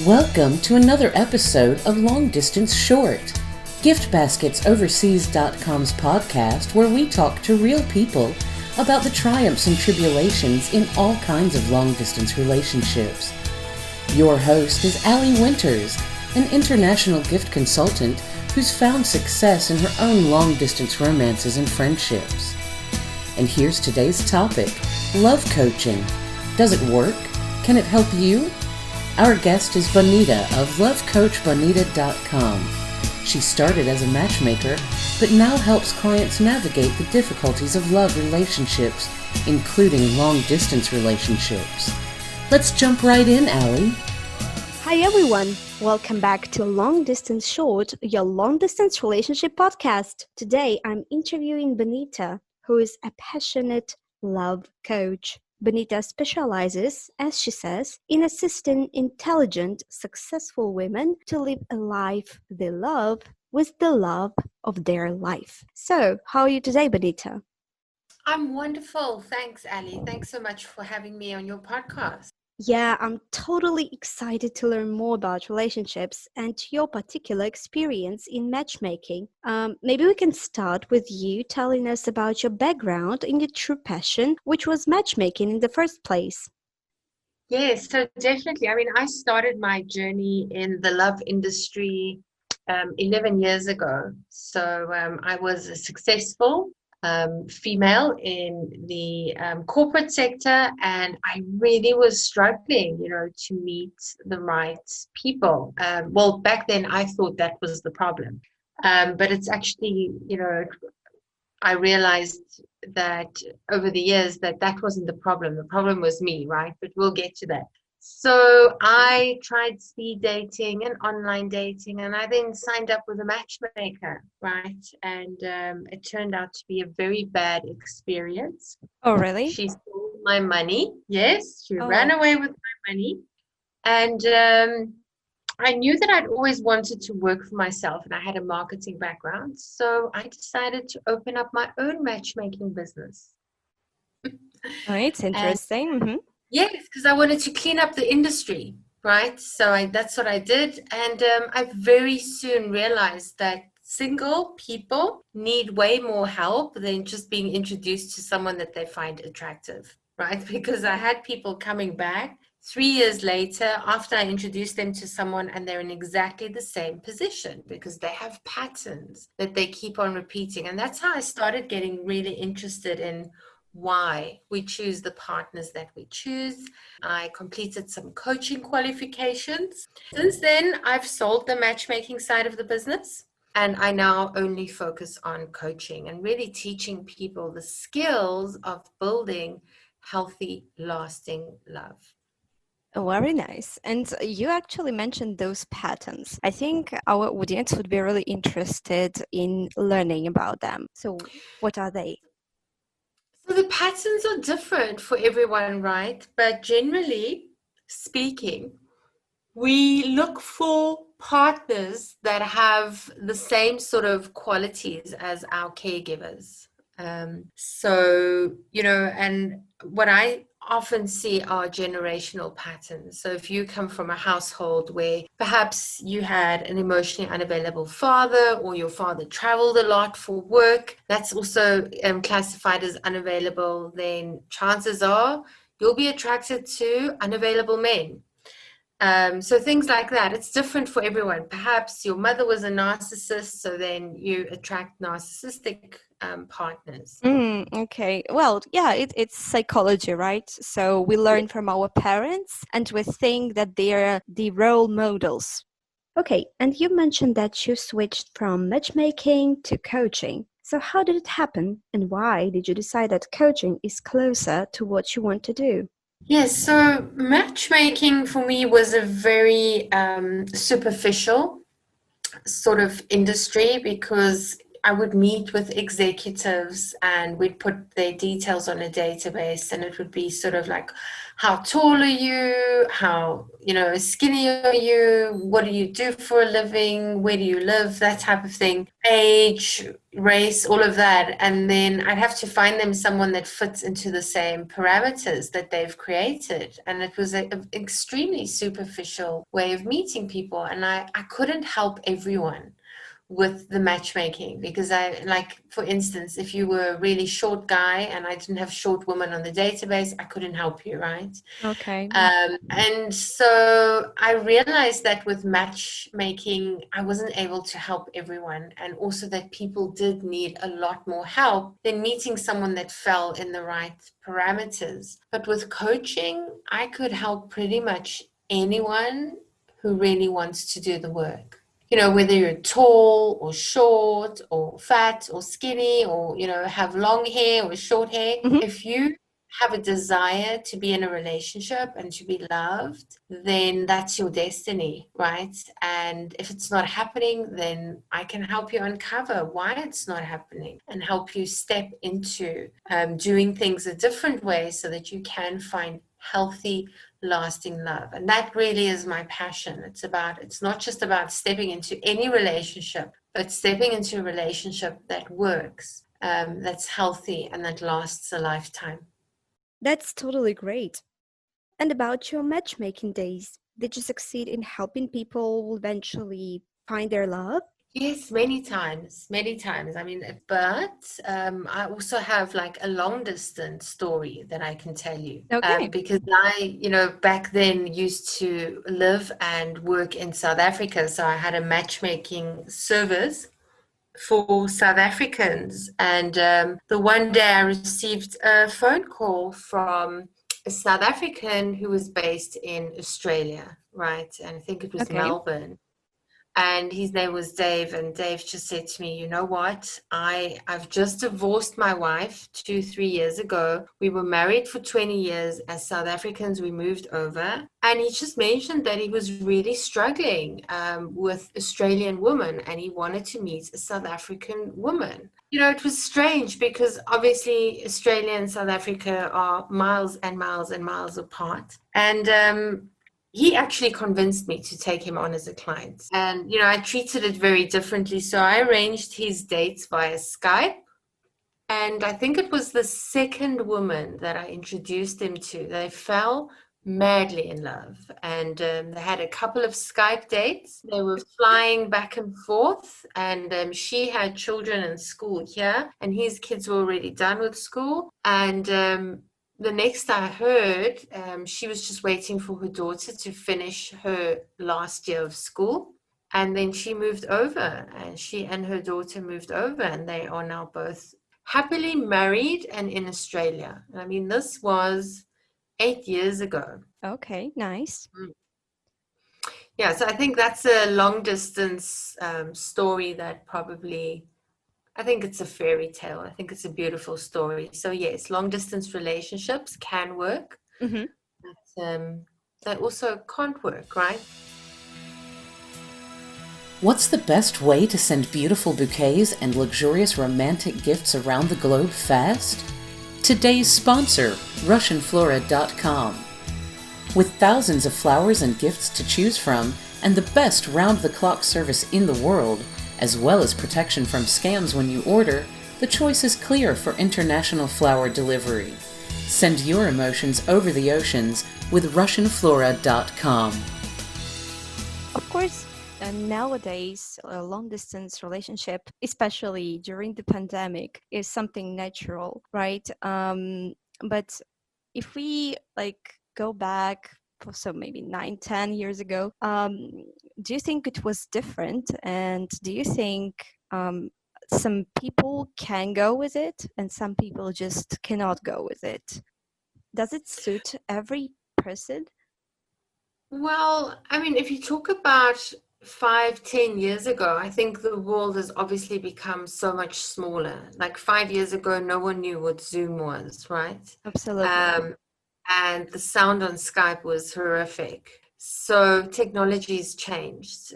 Welcome to another episode of Long Distance Short, GiftBasketsOverseas.com's podcast where we talk to real people about the triumphs and tribulations in all kinds of long-distance relationships. Your host is Allie Winters, an international gift consultant who's found success in her own long-distance romances and friendships. And here's today's topic, love coaching. Does it work? Can it help you? Our guest is Bonita of lovecoachbonita.com. She started as a matchmaker, but now helps clients navigate the difficulties of love relationships, including long-distance relationships. Let's jump right in, Allie. Hi everyone, welcome back to Long Distance Short, your long-distance relationship podcast. Today I'm interviewing Bonita, who is a passionate love coach. Bonita specializes, as she says, in assisting intelligent, successful women to live a life they love with the love of their life. So, how are you today, Bonita? I'm wonderful. Thanks, Ali. Thanks so much for having me on your podcast. Yeah, I'm totally excited to learn more about relationships and your particular experience in matchmaking. Maybe we can start with you telling us about your background in your true passion, which was matchmaking in the first place. Yes, so definitely. I mean, I started my journey in the love industry 11 years ago. So I was a successful female in the corporate sector, and I really was struggling, to meet the right people. Well, back then I thought that was the problem, but it's actually, I realized that over the years that wasn't the problem. The problem was me, right? But we'll get to that. So I tried speed dating and online dating, and I then signed up with a matchmaker, right? And it turned out to be a very bad experience. Oh, really? She stole my money. Yes, she ran Oh. away with my money. And I knew that I'd always wanted to work for myself, and I had a marketing background. So I decided to open up my own matchmaking business. Oh, it's interesting. Mm-hmm. Yes, because I wanted to clean up the industry, right? So that's what I did. And I very soon realized that single people need way more help than just being introduced to someone that they find attractive, right? Because I had people coming back 3 years later after I introduced them to someone, and they're in exactly the same position because they have patterns that they keep on repeating. And that's how I started getting really interested in why we choose the partners that we choose. I completed some coaching qualifications. Since then, I've sold the matchmaking side of the business, and I now only focus on coaching and really teaching people the skills of building healthy, lasting love. Very nice. And you actually mentioned those patterns. I think our audience would be really interested in learning about them. So what are they? So the patterns are different for everyone, right? But generally speaking, we look for partners that have the same sort of qualities as our caregivers. And what I often see are generational patterns. So if you come from a household where perhaps you had an emotionally unavailable father, or your father traveled a lot for work, that's also classified as unavailable, then chances are you'll be attracted to unavailable men. So things like that. It's different for everyone. Perhaps your mother was a narcissist, so then you attract narcissistic partners. Okay. Well, yeah, it's psychology, right? So we learn from our parents and we think that they're the role models. Okay. And you mentioned that you switched from matchmaking to coaching. So how did it happen, and why did you decide that coaching is closer to what you want to do? Yes, so matchmaking for me was a very superficial sort of industry, because I would meet with executives and we'd put their details on a database, and it would be sort of like, how tall are you? How, skinny are you? What do you do for a living? Where do you live? That type of thing. Age, race, all of that. And then I'd have to find them someone that fits into the same parameters that they've created. And it was an extremely superficial way of meeting people. And I couldn't help everyone with the matchmaking, because for instance, if you were a really short guy and I didn't have short women on the database, I couldn't help you, right? Okay. And so I realized that with matchmaking, I wasn't able to help everyone, and also that people did need a lot more help than meeting someone that fell in the right parameters. But with coaching, I could help pretty much anyone who really wants to do the work. Whether you're tall or short or fat or skinny or, have long hair or short hair, if you have a desire to be in a relationship and to be loved, then that's your destiny, right? And if it's not happening, then I can help you uncover why it's not happening and help you step into doing things a different way so that you can find healthy, lasting love. And that really is my passion. It's not just about stepping into any relationship, but stepping into a relationship that works, that's healthy, and that lasts a lifetime. That's totally great. And about your matchmaking days, did you succeed in helping people eventually find their love? Yes, many times. I mean, but I also have like a long distance story that I can tell you. Okay. Because I, back then used to live and work in South Africa. So I had a matchmaking service for South Africans. And the one day I received a phone call from a South African who was based in Australia, right? And I think it was Melbourne. And his name was Dave, and Dave just said to me, you know what, I've just divorced my wife 2-3 years ago. We were married for 20 years. As South Africans, we moved over. And he just mentioned that he was really struggling with Australian women, and he wanted to meet a South African woman. It was strange because obviously Australia and South Africa are miles and miles and miles apart. And he actually convinced me to take him on as a client. And, I treated it very differently. So I arranged his dates via Skype. And I think it was the second woman that I introduced him to. They fell madly in love. And they had a couple of Skype dates. They were flying back and forth. And she had children in school here. And his kids were already done with school. And the next I heard, she was just waiting for her daughter to finish her last year of school. And then she moved over, and she and her daughter moved over, and they are now both happily married and in Australia. I mean, this was 8 years ago. Okay, nice. Yeah, so I think that's a long distance story that probably, I think it's a fairy tale. I think it's a beautiful story. So yes, long distance relationships can work, but they also can't work, right? What's the best way to send beautiful bouquets and luxurious romantic gifts around the globe fast? Today's sponsor, RussianFlora.com. With thousands of flowers and gifts to choose from, and the best round-the-clock service in the world, as well as protection from scams when you order, the choice is clear for international flower delivery. Send your emotions over the oceans with RussianFlora.com. Of course, nowadays, a long-distance relationship, especially during the pandemic, is something natural, right? But if we go back, so maybe 9-10 years ago, do you think it was different? And do you think some people can go with it and some people just cannot go with it? Does it suit every person? Well, I mean, if you talk about 5-10 years ago, I think the world has obviously become so much smaller. Like 5 years ago, no one knew what Zoom was, right? Absolutely. And the sound on Skype was horrific. So technology's changed.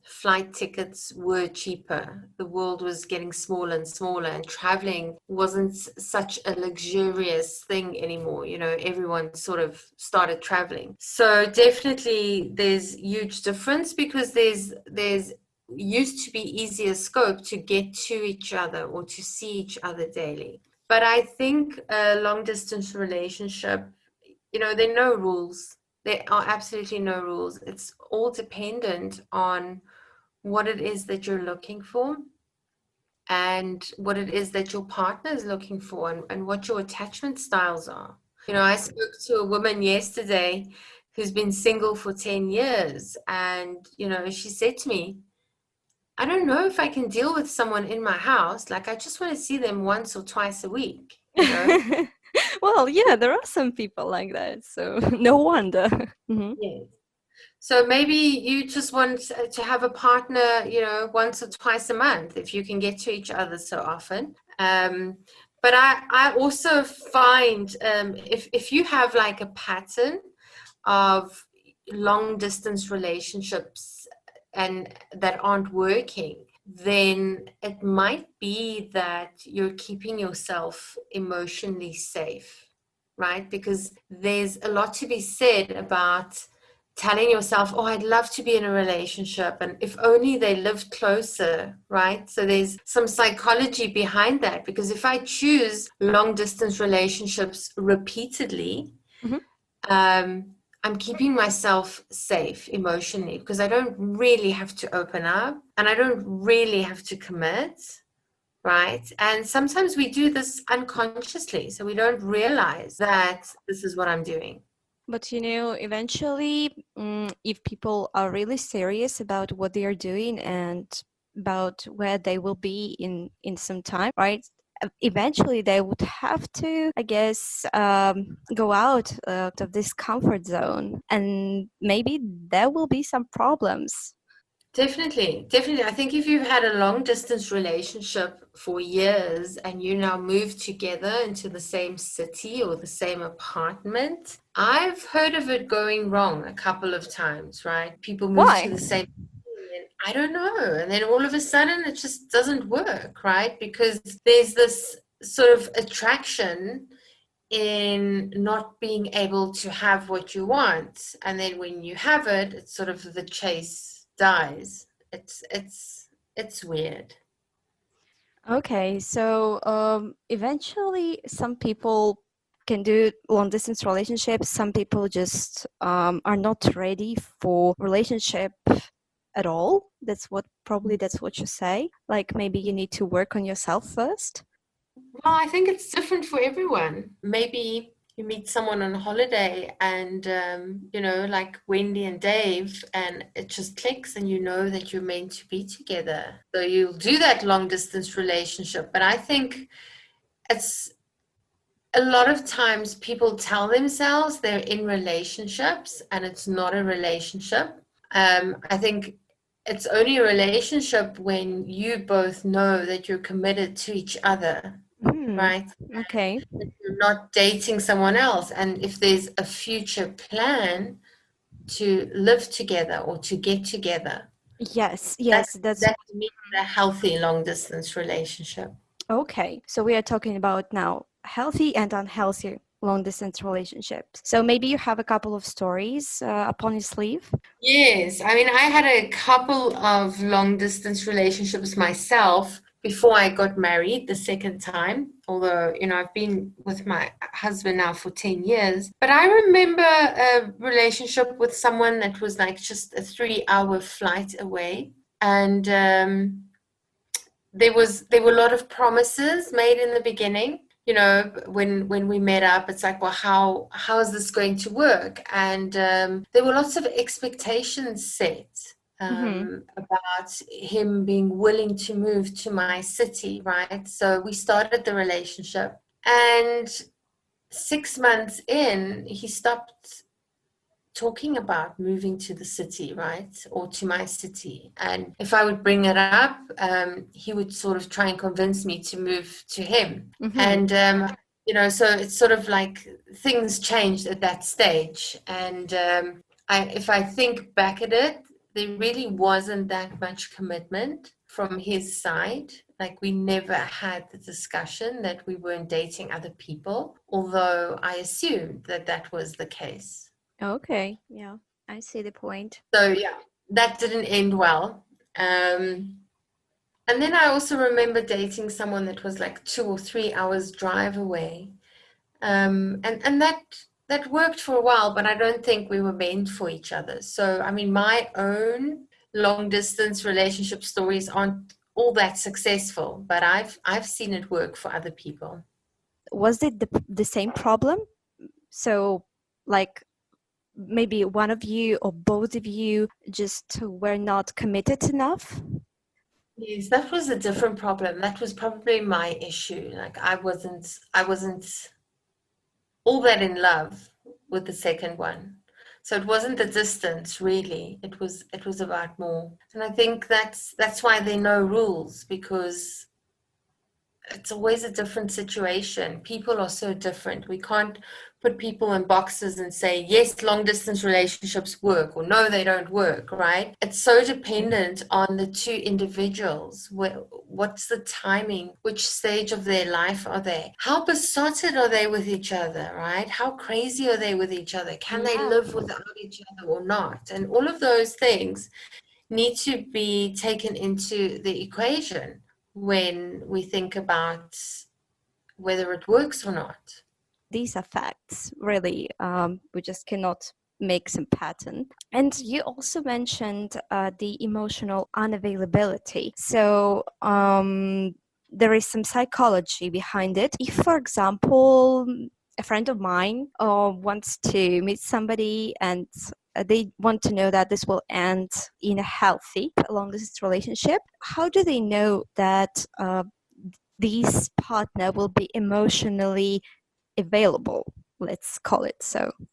Flight tickets were cheaper. The world was getting smaller and smaller, and traveling wasn't such a luxurious thing anymore. You know, everyone sort of started traveling. So definitely there's huge difference, because there's used to be easier scope to get to each other or to see each other daily. But I think a long distance relationship, you know, there are no rules. There are absolutely no rules. It's all dependent on what it is that you're looking for, and what it is that your partner is looking for, and what your attachment styles are. You know, I spoke to a woman yesterday who's been single for 10 years. And, you know, she said to me, I don't know if I can deal with someone in my house. Like, I just want to see them once or twice a week, you know? Well, yeah, there are some people like that, so no wonder. Mhm. Yes. So maybe you just want to have a partner, you know, once or twice a month, if you can get to each other so often. But I also find, if you have like a pattern of long distance relationships and that aren't working, then it might be that you're keeping yourself emotionally safe, right? Because there's a lot to be said about telling yourself, oh, I'd love to be in a relationship, and if only they lived closer, right? So there's some psychology behind that, because if I choose long distance relationships repeatedly, Mhm. I'm keeping myself safe emotionally, because I don't really have to open up, and I don't really have to commit, right? And sometimes we do this unconsciously, so we don't realize that this is what I'm doing. But you know, eventually, if people are really serious about what they are doing and about where they will be in some time, right? Eventually, they would have to, I guess, go out of this comfort zone, and maybe there will be some problems. Definitely, definitely. I think if you've had a long distance relationship for years and you now move together into the same city or the same apartment, I've heard of it going wrong a couple of times, right? People move to Why? the same city, and I don't know. And then all of a sudden it just doesn't work, right? Because there's this sort of attraction in not being able to have what you want, and then when you have it, it's sort of the chase dies. It's weird. Okay, so eventually, some people can do long distance relationships. Some people just are not ready for relationship at all. That's what you say. Like maybe you need to work on yourself first. Well, I think it's different for everyone. Maybe you meet someone on holiday, and you know, like Wendy and Dave, and it just clicks, and you know that you're meant to be together, so you'll do that long distance relationship. But I think it's a lot of times people tell themselves they're in relationships, and it's not a relationship. I think it's only a relationship when you both know that you're committed to each other, Hmm. right? Okay. That you're not dating someone else. And if there's a future plan to live together or to get together, Yes. that Yes. That's that means a healthy long distance relationship. okay. So we are talking about now healthy and unhealthy long distance relationships. So maybe you have a couple of stories upon your sleeve. Yes, I mean, I had a couple of long distance relationships myself before I got married the second time. Although, you know, I've been with my husband now for 10 years. But I remember a relationship with someone that was like just a 3-hour flight away. And there were a lot of promises made in the beginning. You know, when we met up, it's like, well, how is this going to work? And there were lots of expectations set Mm-hmm. about him being willing to move to my city, right? So we started the relationship, and 6 months in, he stopped talking about moving to the city, right? Or to my city. And if I would bring it up, he would sort of try and convince me to move to him. Mm-hmm. And, you know, so it's sort of like things changed at that stage. And if I think back at it, there really wasn't that much commitment from his side. Like, we never had the discussion that we weren't dating other people, although I assumed that that was the case. Okay, yeah, I see the point. So yeah, that didn't end well. And then I also remember dating someone that was like 2 or 3 hours drive away. And that worked for a while, but I don't think we were meant for each other. So, I mean, my own long distance relationship stories aren't all that successful, but I've seen it work for other people. Was it the same problem? So, like, maybe one of you or both of you just were not committed enough? Yes, that was a different problem. That was probably my issue. Like, I wasn't all that in love with the second one. So it wasn't the distance really. It was about more. And I think that's why there are no rules, because it's always a different situation. People are so different. We can't put people in boxes and say, yes, long distance relationships work, or no, they don't work, right? It's so dependent on the two individuals. What's the timing? Which stage of their life are they? How besotted are they with each other, right? How crazy are they with each other? Can they live without each other or not? And all of those things need to be taken into the equation when we think about whether it works or not. These are facts, really. We just cannot make some pattern. And you also mentioned the emotional unavailability. So there is some psychology behind it. If, for example, a friend of mine wants to meet somebody and they want to know that this will end in a healthy long distance relationship, how do they know that this partner will be emotionally available? Let's call it so. I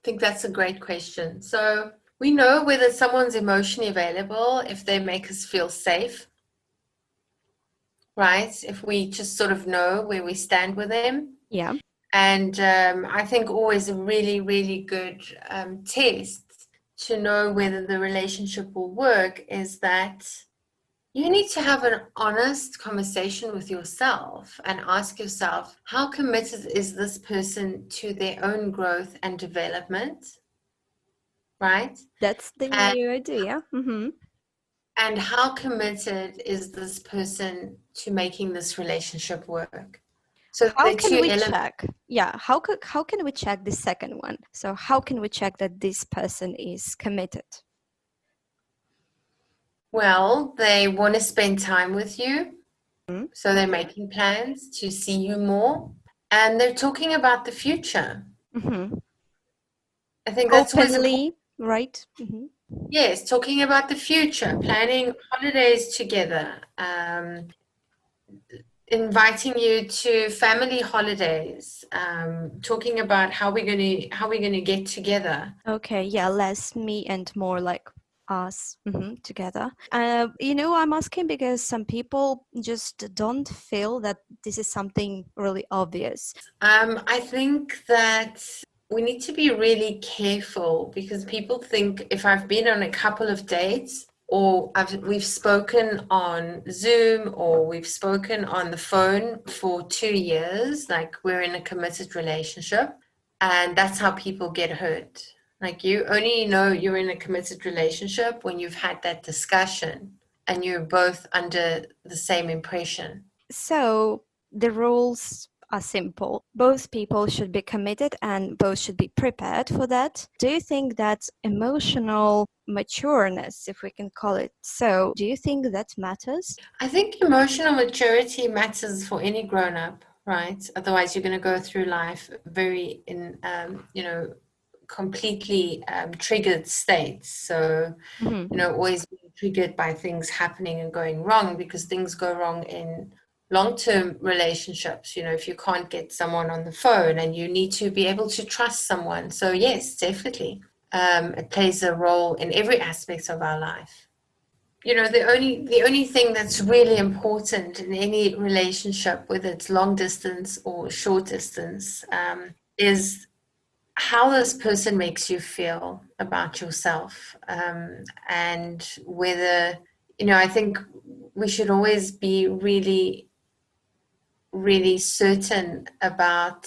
think that's a great question. So we know whether someone's emotionally available if they make us feel safe, right? If we just sort of know where we stand with them. Yeah. And I think always a really, really good test to know whether the relationship will work is that you need to have an honest conversation with yourself and ask yourself, how committed is this person to their own growth and development, right? That's the idea. Mm-hmm. And how committed is this person to making this relationship work? So How the can two we elements. check? Yeah, how can we check the second one? So how can we check that this person is committed? Well, they want to spend time with you. So they're making plans to see you more, and they're talking about the future. Mm-hmm. I think that's always Openly, right? Mm-hmm. yes, talking about the future, planning holidays together, inviting you to family holidays, talking about how we're gonna get together. Okay, yeah, less me and more like us together. I'm asking because some people just don't feel that this is something really obvious. I think that we need to be really careful, because people think if I've been on a couple of dates, or we've spoken on Zoom, or we've spoken on the phone for 2 years, like we're in a committed relationship, and that's how people get hurt. Like, you only know you're in a committed relationship when you've had that discussion and you're both under the same impression. So the rules are simple. Both people should be committed and both should be prepared for that. Do you think that emotional matureness, if we can call it so, do you think that matters? I think emotional maturity matters for any grown-up, right? Otherwise, you're going to go through life very completely triggered states. So, always being triggered by things happening and going wrong, because things go wrong in long-term relationships. If you can't get someone on the phone, and you need to be able to trust someone. So yes, definitely. It plays a role in every aspect of our life. The only thing that's really important in any relationship, whether it's long distance or short distance, is how this person makes you feel about yourself, and whether, I think we should always be really, really certain about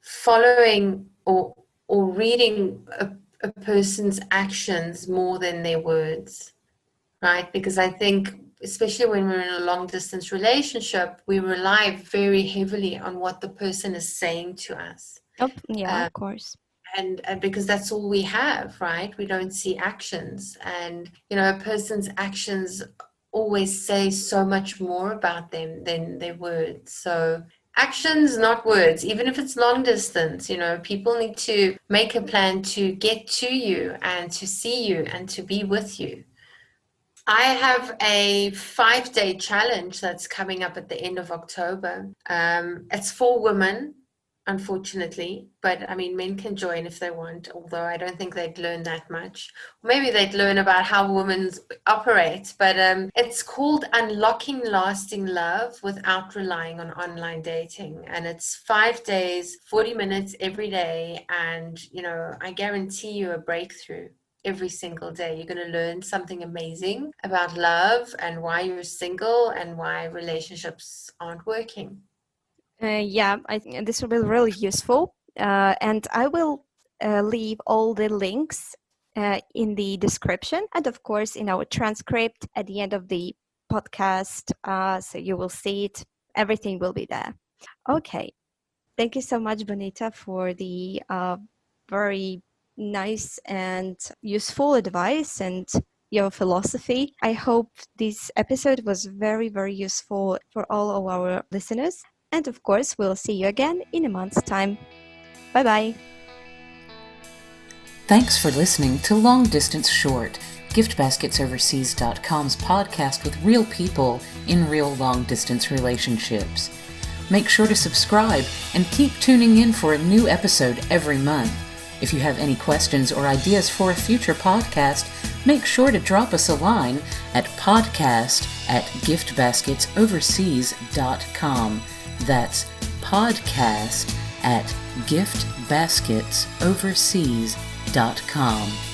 following or reading a person's actions more than their words, right? Because I think, especially when we're in a long distance relationship, we rely very heavily on what the person is saying to us. Oh, yeah, of course. And because that's all we have, right? We don't see actions. And, a person's actions always say so much more about them than their words. So actions, not words, even if it's long distance, people need to make a plan to get to you and to see you and to be with you. I have a 5-day challenge that's coming up at the end of October. It's for women, unfortunately, but I mean, men can join if they want, although I don't think they'd learn that much. Maybe they'd learn about how women operate, but it's called Unlocking Lasting Love Without Relying on Online Dating. And it's 5 days, 40 minutes every day. And, I guarantee you a breakthrough. Every single day, you're going to learn something amazing about love and why you're single and why relationships aren't working. Yeah, I think this will be really useful. And I will leave all the links in the description and, of course, in our transcript at the end of the podcast. So you will see it. Everything will be there. Okay. Thank you so much, Bonita, for the very nice and useful advice and your philosophy. I hope this episode was very, very useful for all of our listeners. And of course, we'll see you again in a month's time. Bye-bye. Thanks for listening to Long Distance Short, GiftBasketsOverseas.com's podcast with real people in real long-distance relationships. Make sure to subscribe and keep tuning in for a new episode every month. If you have any questions or ideas for a future podcast, make sure to drop us a line at podcast@giftbasketsoverseas.com. That's podcast@giftbasketsoverseas.com.